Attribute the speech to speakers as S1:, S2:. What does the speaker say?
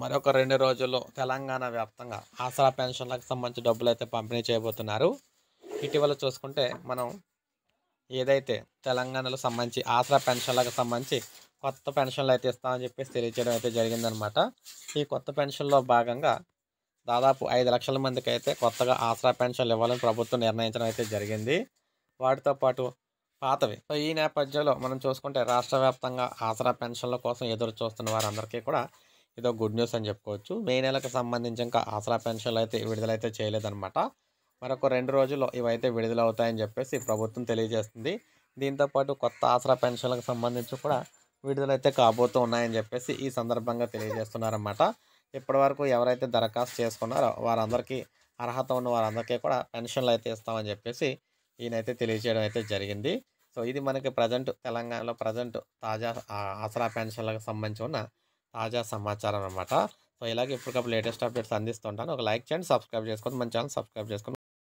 S1: మరొక 2 రోజుల్లో తెలంగాణ వ్యాప్తంగా ఆసరా పెన్షన్‌లకు సంబంధించి డబ్బులైతే పంపిణీ చేయబోతున్నారు. ఇటీవల చూసుకుంటే మనం ఏదైతే తెలంగాణలో సంబంధించి ఆసరా పెన్షన్‌లకు సంబంధించి కొత్త పెన్షన్‌లయితే ఇస్తామని చెప్పేసి తెలియజేయడం అయితే జరిగిందనమాట. ఈ కొత్త పెన్షన్‌లో భాగంగా దాదాపు 5,00,000 మందికైతే కొత్తగా ఆసరా పెన్షన్‌లు ఇవ్వాలని ప్రభుత్వం నిర్ణయించడం అయితే జరిగింది. వాటితో పాటు పాతవి. సో, ఈ నేపథ్యంలో మనం చూసుకుంటే రాష్ట్ర వ్యాప్తంగా ఆసరా పెన్షన్‌ల కోసం ఎదురు చూస్తున్న వారందరికీ కూడా ఇదో గుడ్ న్యూస్ అని చెప్పుకోవచ్చు. మే నెలకు సంబంధించి ఇంకా ఆసరా పెన్షన్‌లు అయితే విడుదలైతే చేయలేదన్నమాట. మరొక 2 రోజుల్లో ఇవైతే విడుదలవుతాయని చెప్పేసి ప్రభుత్వం తెలియజేస్తుంది. దీంతో పాటు కొత్త ఆసరా పెన్షన్‌లకు సంబంధించి కూడా విడుదలైతే కాబోతూ ఉన్నాయని చెప్పేసి ఈ సందర్భంగా తెలియజేస్తున్నారన్నమాట. ఇప్పటివరకు ఎవరైతే దరఖాస్తు చేసుకున్నారో వారందరికీ అర్హత ఉన్న వారందరికీ కూడా పెన్షన్‌లు అయితే ఇస్తామని చెప్పేసి ఈయనైతే తెలియజేయడం అయితే జరిగింది. సో, ఇది మనకి తెలంగాణలో తాజా ఆసరా పెన్షన్‌లకు సంబంధించి ఉన్న తాజా సమాచారం అన్నమాట. సో, ఇలాగే ఎప్పటికప్పుడు లేటెస్ట్ అప్డేట్స్ అందిస్తుంటాను. ఒక లైక్ చేయండి, సబ్స్క్రైబ్ చేసుకోండి. మన ఛానల్ సబ్స్క్రైబ్ చేసుకోండి.